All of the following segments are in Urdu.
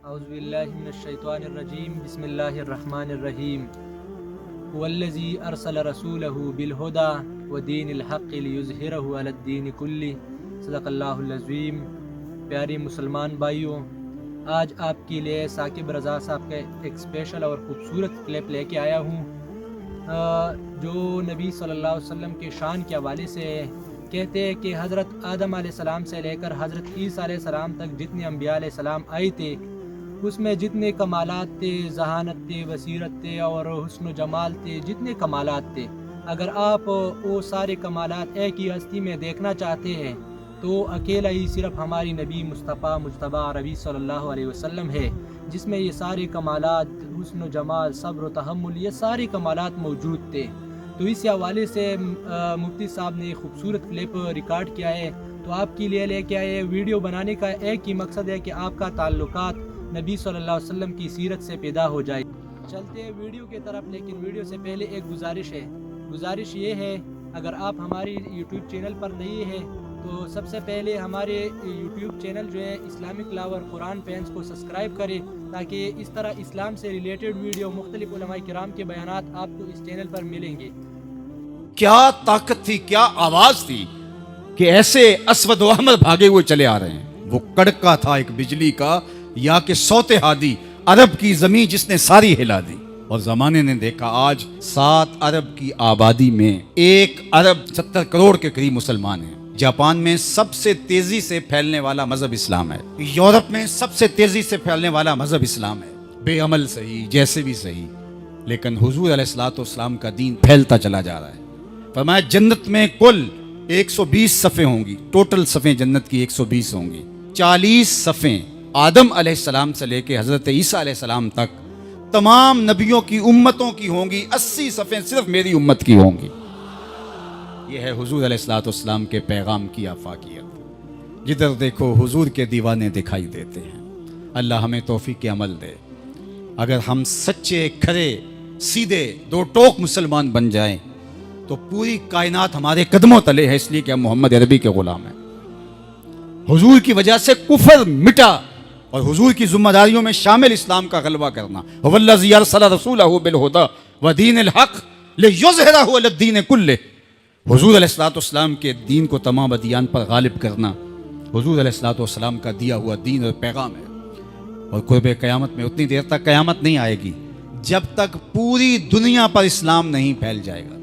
اعوذ باللہ من الشیطان الرجیم بسم اللہ الرحمن الرحیم والذی ارسل رسولہ بالہدی ودین الحق لیظہرہ علی الدین کلہ صدق اللہ العظیم۔ پیاری مسلمان بھائیوں، آج آپ کے لیے ثاقب رضا صاحب کا ایک اسپیشل اور خوبصورت کلپ لے کے آیا ہوں جو نبی صلی اللہ علیہ وسلم کے شان کے حوالے سے کہتے ہیں کہ حضرت آدم علیہ السلام سے لے کر حضرت عیسیٰ علیہ السلام تک جتنے انبیاء علیہ السلام آئے تھے، اس میں جتنے کمالات تھے، ذہانت تھے، بصیرت تھے اور حسن و جمال تھے، جتنے کمالات تھے، اگر آپ وہ سارے کمالات ایک ہی ہستی میں دیکھنا چاہتے ہیں تو اکیلا ہی صرف ہماری نبی مصطفیٰ مجتبیٰ عربی صلی اللہ علیہ وسلم ہے، جس میں یہ سارے کمالات، حسن و جمال، صبر و تحمل، یہ سارے کمالات موجود تھے۔ تو اس حوالے سے مفتی صاحب نے خوبصورت کلپ ریکارڈ کیا ہے، تو آپ کے لیے لے کے آئے۔ ویڈیو بنانے کا ایک ہی مقصد ہے کہ آپ کا تعلقات نبی صلی اللہ علیہ وسلم کی سیرت سے پیدا ہو جائے۔ چلتے ہیں ویڈیو کی طرف، لیکن ویڈیو سے پہلے ایک گزارش یہ ہے، اگر آپ ہماری یوٹیوب چینل پر نہیں ہے تو سب سے پہلے ہمارے یوٹیوب چینل جو ہے اسلامک لاور قرآن فینس کو سبسکرائب کریں، تاکہ اس طرح اسلام سے ریلیٹڈ ویڈیو، مختلف علماء کرام کے بیانات آپ کو اس چینل پر ملیں گے۔ کیا طاقت تھی، کیا آواز تھی کہ ایسے اسود و احمر بھاگے ہوئے چلے آ رہے ہیں۔ وہ کڑکا تھا ایک بجلی کا، یا کہ صوت ہادی، عرب کی زمین جس نے ساری ہلا دی۔ اور زمانے نے دیکھا آج 7 ارب کی آبادی میں 1 ارب 70 کروڑ کے قریب مسلمان ہیں۔ جاپان میں سب سے تیزی سے پھیلنے والا مذہب اسلام ہے، یورپ میں سب سے تیزی سے پھیلنے والا مذہب اسلام ہے۔ بے عمل صحیح، جیسے بھی صحیح، لیکن حضور علیہ الصلوۃ والسلام کا دین پھیلتا چلا جا رہا ہے۔ فرمایا جنت میں کل 120 صفیں ہوں گی، ٹوٹل صفیں جنت کی 120 ہوں گی۔ 40 صفیں آدم علیہ السلام سے لے کے حضرت عیسیٰ علیہ السلام تک تمام نبیوں کی امتوں کی ہوں گی، 80 صفیں صرف میری امت کی ہوں گی۔ یہ ہے حضور علیہ الصلوۃ والسلام کے پیغام کی آفاقیت۔ جدھر دیکھو حضور کے دیوانے دکھائی دیتے ہیں۔ اللہ ہمیں توفیق عمل دے۔ اگر ہم سچے، کھرے، سیدھے، دو ٹوک مسلمان بن جائیں تو پوری کائنات ہمارے قدموں تلے ہے، اس لیے کہ ہم محمد عربی کے غلام ہیں۔ حضور کی وجہ سے کفر مٹا، اور حضور کی ذمہ داریوں میں شامل اسلام کا غلبہ کرنا۔ وَالَّذِي أَرْسَلَ رَسُولَهُ بِالْهُدَىٰ وَدِينِ الْحَقِّ لِيُظْهِرَهُ عَلَى الدِّينِ كُلِّهِ۔ حضور علیہ الصلوۃ والسلام کے دین کو تمام ادیان پر غالب کرنا حضور علیہ الصلوۃ والسلام کا دیا ہوا دین اور پیغام ہے۔ اور قرب قیامت میں اتنی دیر تک قیامت نہیں آئے گی جب تک پوری دنیا پر اسلام نہیں پھیل جائے گا۔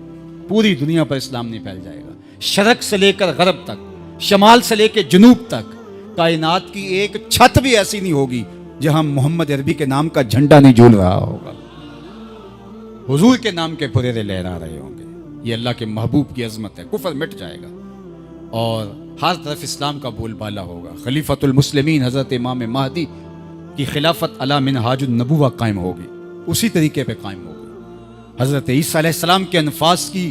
پوری دنیا پر اسلام نہیں پھیل جائے گا، شرق سے لے کر غرب تک، شمال سے لے کے جنوب تک۔ کائنات کی ایک چھت بھی ایسی نہیں ہوگی جہاں محمد عربی کے نام کا جھنڈا نہیں جھول رہا ہوگا، حضور کے نام کے پھریرے لہرا رہے ہوں گے۔ یہ اللہ کے محبوب کی عظمت ہے۔ کفر مٹ جائے گا اور ہر طرف اسلام کا بول بالا ہوگا۔ خلیفۃ المسلمین حضرت امام مہدی کی خلافت علی منہاج النبوہ قائم ہوگی، اسی طریقے پہ قائم ہوگی۔ حضرت عیسیٰ علیہ السلام کے انفاس کی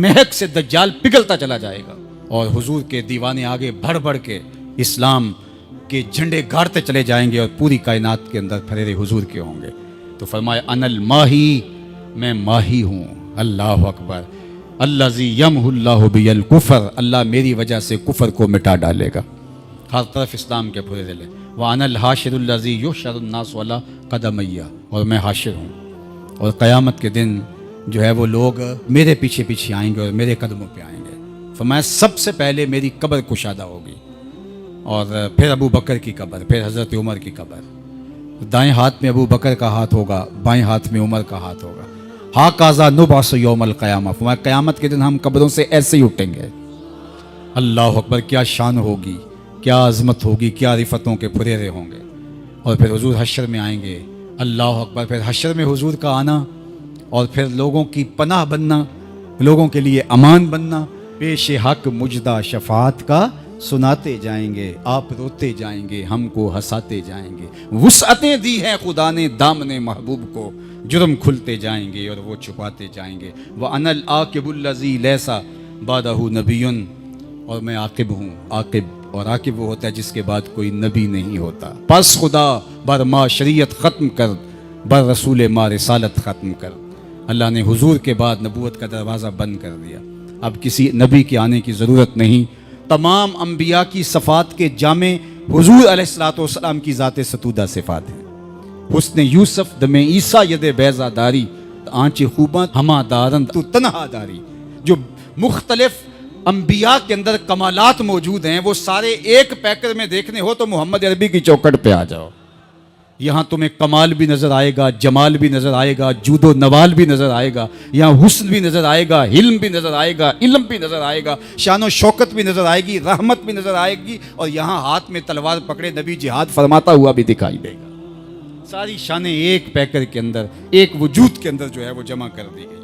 مہک سے دجال پگھلتا چلا جائے گا، اور حضور کے دیوانے آگے بڑھ بڑھ کے اسلام کے جھنڈے گاڑتے چلے جائیں گے، اور پوری کائنات کے اندر پھریرے حضور کے ہوں گے۔ تو فرمایا انا الماہی، میں ماہی ہوں۔ اللہ اکبر۔ الذی یمحو اللہ بی الکفر، اللہ میری وجہ سے کفر کو مٹا ڈالے گا۔ ہر طرف اسلام کے پھریرے لے۔ وانا الحاشر الذی یحشر الناس علی قدمی، اور میں حاشر ہوں، اور قیامت کے دن جو ہے وہ لوگ میرے پیچھے پیچھے آئیں گے اور میرے قدموں پہ آئیں گے۔ فرمایا سب سے پہلے میری قبر کشادہ ہوگی، اور پھر ابو بکر کی قبر، پھر حضرت عمر کی قبر۔ دائیں ہاتھ میں ابو بکر کا ہاتھ ہوگا، بائیں ہاتھ میں عمر کا ہاتھ ہوگا۔ ہاکذا نبعث یوم القیامہ، فرمایا قیامت کے دن ہم قبروں سے ایسے ہی اٹھیں گے۔ اللہ اکبر، کیا شان ہوگی، کیا عظمت ہوگی، کیا رفتوں کے پھریرے ہوں گے۔ اور پھر حضور حشر میں آئیں گے۔ اللہ اکبر۔ پھر حشر میں حضور کا آنا، اور پھر لوگوں کی پناہ بننا، لوگوں کے لیے امان بننا۔ پیش حق مجدہ شفاعت کا سناتے جائیں گے، آپ روتے جائیں گے، ہم کو ہنساتے جائیں گے۔ وسعتیں دی ہیں خدا نے دامن محبوب کو، جرم کھلتے جائیں گے اور وہ چھپاتے جائیں گے۔ وَأَنَا الْعَاقِبُ الَّذِي لَيْسَ بَعْدَهُ نَبِيٌّ، اور میں عاقب ہوں۔ عاقب، اور عاقب وہ ہوتا ہے جس کے بعد کوئی نبی نہیں ہوتا۔ پس خدا بر ما شریعت ختم کر، بر رسول ما رسالت ختم کر۔ اللہ نے حضور کے بعد نبوت کا دروازہ بند کر دیا، اب کسی نبی کے آنے کی ضرورت نہیں۔ تمام انبیاء کی صفات کے جامع حضور علیہ الصلوۃ والسلام کی ذات ستودہ صفات ہیں۔ حسن یوسف دم عیسیٰ ید بیضا داری آنچ خوباں ہما دارند تو تنہا داری. جو مختلف انبیاء کے اندر کمالات موجود ہیں وہ سارے ایک پیکر میں دیکھنے ہو تو محمد عربی کی چوکٹ پہ آ جاؤ. یہاں تمہیں کمال بھی نظر آئے گا, جمال بھی نظر آئے گا, جود و نوال بھی نظر آئے گا, یہاں حسن بھی نظر آئے گا, حلم بھی نظر آئے گا, علم بھی نظر آئے گا, شان و شوکت بھی نظر آئے گی, رحمت بھی نظر آئے گی, اور یہاں ہاتھ میں تلوار پکڑے نبی جہاد فرماتا ہوا بھی دکھائی دے گا. ساری شانیں ایک پیکر کے اندر, ایک وجود کے اندر جو ہے وہ جمع کر دی گئی.